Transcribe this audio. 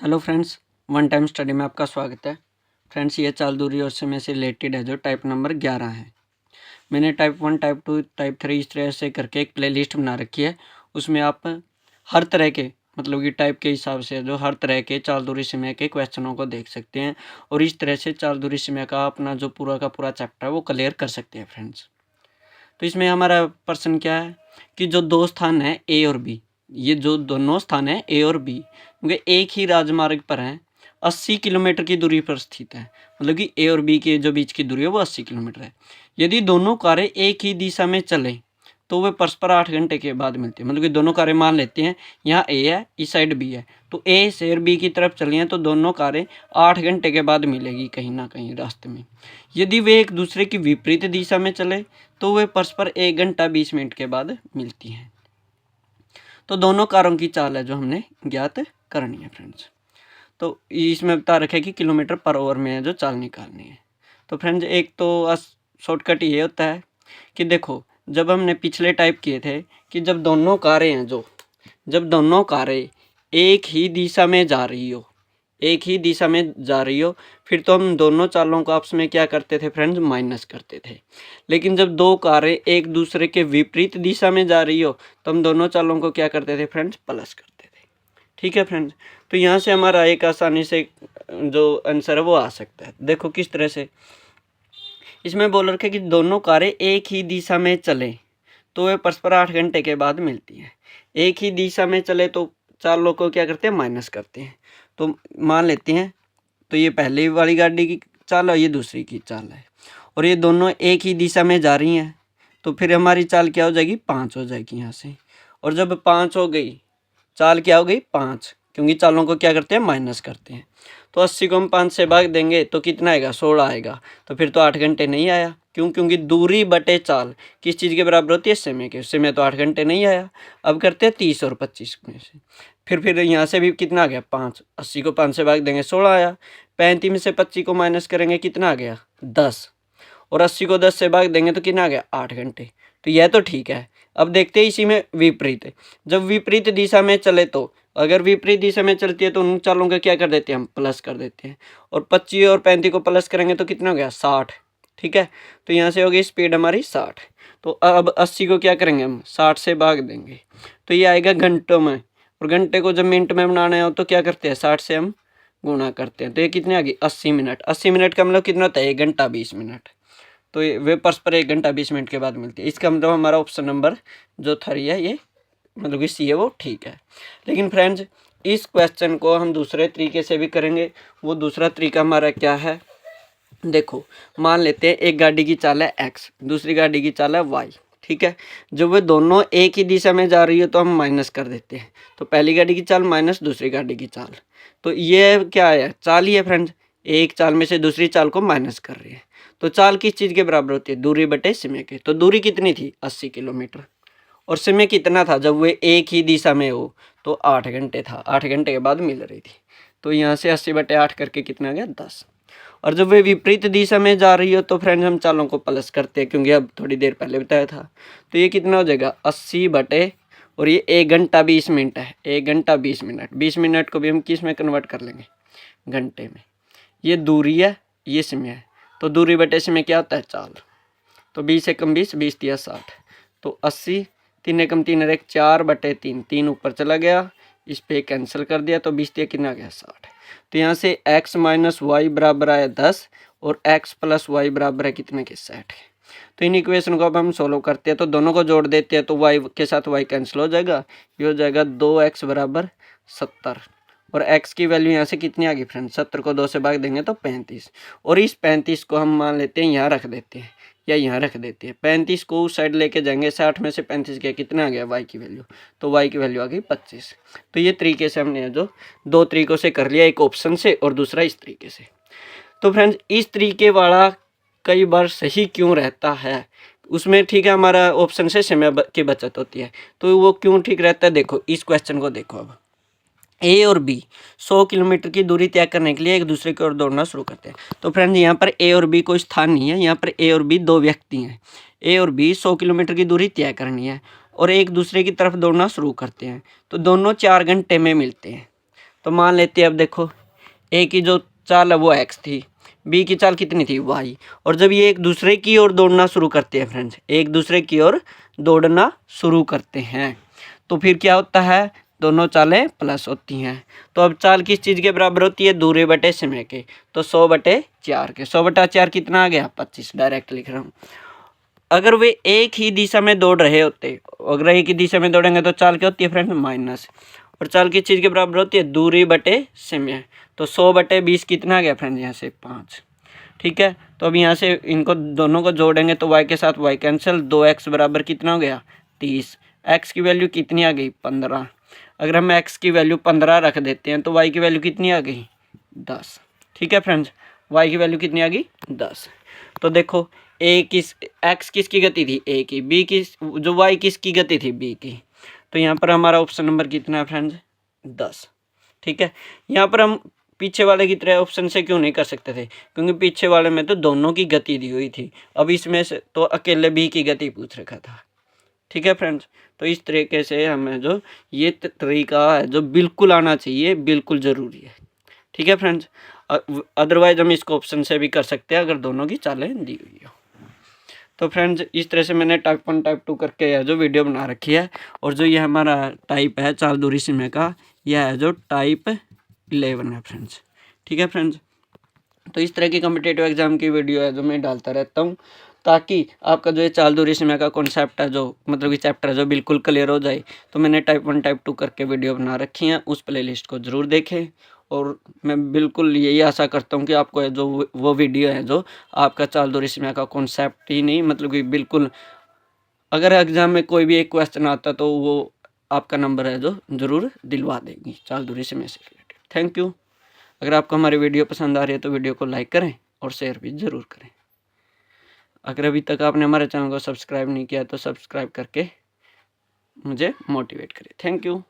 Hello friends, one time study में आपका स्वागत है। फ्रेंड्स, ये चाल दूरी और समय से रिलेटेड है जो टाइप नंबर 11 है। मैंने टाइप 1, टाइप 2, टाइप 3 इस तरह से करके एक प्लेलिस्ट बना रखी है। उसमें आप हर तरह के मतलब कि टाइप के हिसाब से जो हर तरह के चाल दूरी समय के क्वेश्चनों को देख सकते हैं और इस तरह से चाल दूरी समय का अपना जो पूरा का पूरा चैप्टर है वो क्लियर कर सकते हैं फ्रेंड्स। तो इसमें हमारा प्रश्न क्या है कि जो दो स्थान है ए और बी, ये जो दोनों स्थान है ए और बी क्योंकि एक ही राजमार्ग पर हैं, 80 किलोमीटर की दूरी पर स्थित है। मतलब कि ए और बी के जो बीच की दूरी है वो 80 किलोमीटर है। यदि दोनों कारें एक ही दिशा में चलें तो वे परस्पर 8 घंटे के बाद मिलती है। मतलब कि दोनों कारें मान लेते हैं यहाँ ए है, इस साइड बी है, तो ए से और बी की तरफ चली हैं तो दोनों कारें 8 घंटे के बाद मिलेगी कहीं ना कहीं रास्ते में। यदि वे एक दूसरे की विपरीत दिशा में चले तो वे परस्पर 1 घंटा 20 मिनट के बाद मिलती हैं। तो दोनों कारों की चाल है जो हमने ज्ञात करनी है फ्रेंड्स। तो इसमें बता रखे कि किलोमीटर पर आवर में है जो चाल निकालनी है। तो फ्रेंड्स, एक तो शॉर्टकट ये होता है कि देखो, जब हमने पिछले टाइप किए थे कि जब दोनों कारें हैं जब दोनों कारें एक ही दिशा में जा रही हो फिर तो हम दोनों चालों को आपस में क्या करते थे फ्रेंड्स, माइनस करते थे। लेकिन जब दो कारें एक दूसरे के विपरीत दिशा में जा रही हो तो हम दोनों चालों को क्या करते थे फ्रेंड्स, प्लस करते थे। ठीक है फ्रेंड्स, तो यहाँ से हमारा एक आसानी से जो आंसर है वो आ सकता है। देखो किस तरह से इसमें बोल रखे कि दोनों कारें एक ही दिशा में चले तो वे परस्पर 8 घंटे के बाद मिलती हैं। एक ही दिशा में चले तो चालों को क्या करते हैं, माइनस करते हैं। तो मान लेते हैं तो ये पहले वाली गाड़ी की चाल है, ये दूसरी की चाल है और ये दोनों एक ही दिशा में जा रही हैं तो फिर हमारी चाल क्या हो जाएगी, 5 हो जाएगी यहाँ से। और जब 5 हो गई, चाल क्या हो गई 5, क्योंकि चालों को क्या करते हैं, माइनस करते हैं। तो 80 को हम 5 से भाग देंगे तो कितना आएगा, 16 आएगा। तो फिर तो 8 घंटे नहीं आया। क्यों? क्योंकि दूरी बटे चाल किस चीज़ के बराबर होती है, समय के। समय तो 8 घंटे नहीं आया। अब करते हैं 30 और 25 में से। फिर यहाँ से भी कितना आ गया, 5। 80 को 5 से भाग देंगे 16 आया। 35 में से 25 को माइनस करेंगे कितना आ गया, 10। और 80 को 10 से भाग देंगे तो कितना आ गया, 8 घंटे। तो यह तो ठीक है। अब देखते हैं इसी में विपरीत। जब विपरीत दिशा में चले तो अगर विपरीत दिशा में चलती है तो उन चालों का क्या कर देते हैं, हम प्लस कर देते हैं। और 25 और 35 को प्लस करेंगे तो कितना हो गया, 60। ठीक है, तो यहाँ से हो गई स्पीड हमारी 60। तो अब 80 को क्या करेंगे, हम 60 से भाग देंगे तो ये आएगा घंटों में। और घंटे को जब मिनट में बनाना हो तो क्या करते हैं, 60 से हम गुणा करते हैं। तो ये कितनी आ गई, 80 मिनट। 80 मिनट का मतलब कितना होता है, 1 घंटा 20 मिनट। तो वे परस्पर 1 घंटा 20 मिनट के बाद मिलती है। इसका मतलब हमारा ऑप्शन नंबर जो 3 है ये मतलब कि सी है वो ठीक है। लेकिन फ्रेंड्स, इस क्वेश्चन को हम दूसरे तरीके से भी करेंगे। वो दूसरा तरीका हमारा क्या है, देखो मान लेते हैं एक गाड़ी की चाल है x, दूसरी गाड़ी की चाल है y। ठीक है, जब वे दोनों एक ही दिशा में जा रही हो तो हम माइनस कर देते हैं। तो पहली गाड़ी की चाल माइनस दूसरी गाड़ी की चाल, तो ये क्या है, चाल ही है फ्रेंड्स। एक चाल में से दूसरी चाल को माइनस कर रही है। तो चाल किस चीज़ के बराबर होती है, दूरी बटे समय के। तो दूरी कितनी थी, 80 किलोमीटर। और समय कितना था, जब वे एक ही दिशा में हो तो 8 घंटे था। 8 घंटे के बाद मिल रही थी। तो यहाँ से 80 बटे 8 करके कितना आ गया, 10। और जब वे विपरीत दिशा में जा रही हो तो फ्रेंड्स हम चालों को प्लस करते हैं, क्योंकि अब थोड़ी देर पहले बताया था। तो ये कितना हो जाएगा, 80 बटे, और ये 1 घंटा 20 मिनट है। 1 घंटा 20 मिनट, 20 मिनट को भी हम किस में कन्वर्ट कर लेंगे, घंटे में। ये दूरी है, ये समय है। तो दूरी बटे समय क्या होता है, चाल। तो 20 एकम 20, 20 तिया 60। तो 80, 3 एकम 3 और 1 4 बटे 3, 3 ऊपर चला गया, इस पे कैंसिल कर दिया तो 20 तिया कितना आ गया, 60। तो यहाँ से x माइनस वाई बराबर आया 10 और x प्लस वाई बराबर है कितने के, 60। तो इन इक्वेशन को अब हम सोल्व करते हैं तो दोनों को जोड़ देते हैं तो y के साथ y कैंसिल हो जाएगा। ये हो जाएगा 2x बराबर 70। और x की वैल्यू यहाँ से कितनी आ गई फ्रेंड्स, 70 को 2 से भाग देंगे तो 35। और इस 35 को हम मान लेते हैं यहाँ रख देते हैं या यहाँ रख देते हैं। 35 को उस साइड लेके जाएंगे, 60 में से 35 गया कितना आ गया, y की वैल्यू। तो y की वैल्यू आ गई 25। तो ये तरीके से हमने जो दो तरीकों से कर लिया, एक ऑप्शन से और दूसरा इस तरीके से। तो फ्रेंड्स, इस तरीके वाला कई बार सही क्यों रहता है, उसमें ठीक है हमारा ऑप्शन से समय की बचत होती है। तो वो क्यों ठीक रहता है, देखो इस क्वेश्चन को देखो। अब ए और बी 100 किलोमीटर की दूरी तय करने के लिए एक दूसरे की ओर दौड़ना शुरू करते हैं। तो फ्रेंड्स, यहाँ पर ए और बी कोई स्थान नहीं है, यहाँ पर ए और बी दो व्यक्ति हैं। ए और बी 100 किलोमीटर की दूरी तय करनी है और एक दूसरे की तरफ दौड़ना शुरू करते हैं। तो दोनों 4 घंटे में मिलते हैं। तो मान लेते हैं अब देखो ए की जो चाल है वो एक्स थी, बी की चाल कितनी थी वाई, और जब ये एक दूसरे की ओर दौड़ना शुरू करते हैं फ्रेंड्स, एक दूसरे की ओर दौड़ना शुरू करते हैं तो फिर क्या होता है, दोनों चालें प्लस होती हैं। तो अब चाल किस चीज़ के बराबर होती है, दूरी बटे समय के, तो 100/4 के, 100/4 कितना आ गया 25, डायरेक्ट लिख रहा हूँ। अगर वे एक ही दिशा में दौड़ रहे होते, अगर एक ही दिशा में दौड़ेंगे तो चाल क्या होती है फ्रेंड्स माइनस, और चाल किस चीज़ के बराबर होती है, दूरी बटे समय, तो 100/20 कितना आ गया फ्रेंड्स यहाँ से 5। ठीक है, तो अब यहाँ से इनको दोनों को जोड़ेंगे तो y के साथ y कैंसिल, 2x बराबर कितना हो गया 30, x की वैल्यू कितनी आ गई 15। अगर हम x की वैल्यू 15 रख देते हैं तो y की वैल्यू कितनी आ गई 10। ठीक है फ्रेंड्स, y की वैल्यू कितनी आ गई 10। तो देखो x किसकी गति थी a की, b की जो y किसकी गति थी b की, तो यहाँ पर हमारा ऑप्शन नंबर कितना है फ्रेंड्स 10। ठीक है, यहाँ पर हम पीछे वाले की तरह ऑप्शन से क्यों नहीं कर सकते थे, क्योंकि पीछे वाले में तो दोनों की गति दी हुई थी, अब इसमें से तो अकेले बी की गति पूछ रखा था। ठीक है फ्रेंड्स, तो इस तरीके से हमें जो ये तरीका है जो बिल्कुल आना चाहिए, बिल्कुल ज़रूरी है। ठीक है फ्रेंड्स, अदरवाइज हम इसको ऑप्शन से भी कर सकते हैं अगर दोनों की चालें दी हुई हो। तो फ्रेंड्स इस तरह से मैंने टाइप 1 टाइप 2 करके जो वीडियो बना रखी है, और जो ये हमारा टाइप है चाल दूरी समय का, यह है जो टाइप 11 है फ्रेंड्स। ठीक है फ्रेंड्स, तो इस तरह की कॉम्पिटिटिव एग्जाम की वीडियो है जो मैं डालता रहता हूँ, ताकि आपका जो ये चाल दूरी समय का कॉन्सेप्ट है, जो मतलब कि चैप्टर है, जो बिल्कुल क्लियर हो जाए। तो मैंने टाइप 1 टाइप 2 करके वीडियो बना रखी हैं, उस प्लेलिस्ट को ज़रूर देखें, और मैं बिल्कुल यही आशा करता हूँ कि आपको जो वो वीडियो है जो आपका चाल दूरी समय का कॉन्सेप्ट ही नहीं, मतलब कि बिल्कुल अगर एग्ज़ाम में कोई भी एक क्वेश्चन आता तो वो आपका नंबर है जो ज़रूर दिलवा देगी चाल दूरी समय से रिलेटेड। Thank you. अगर आपको हमारी वीडियो पसंद आ रही है तो वीडियो को लाइक करें और शेयर भी ज़रूर करें। अगर अभी तक आपने हमारे चैनल को सब्सक्राइब नहीं किया तो सब्सक्राइब करके मुझे मोटिवेट करें। Thank you.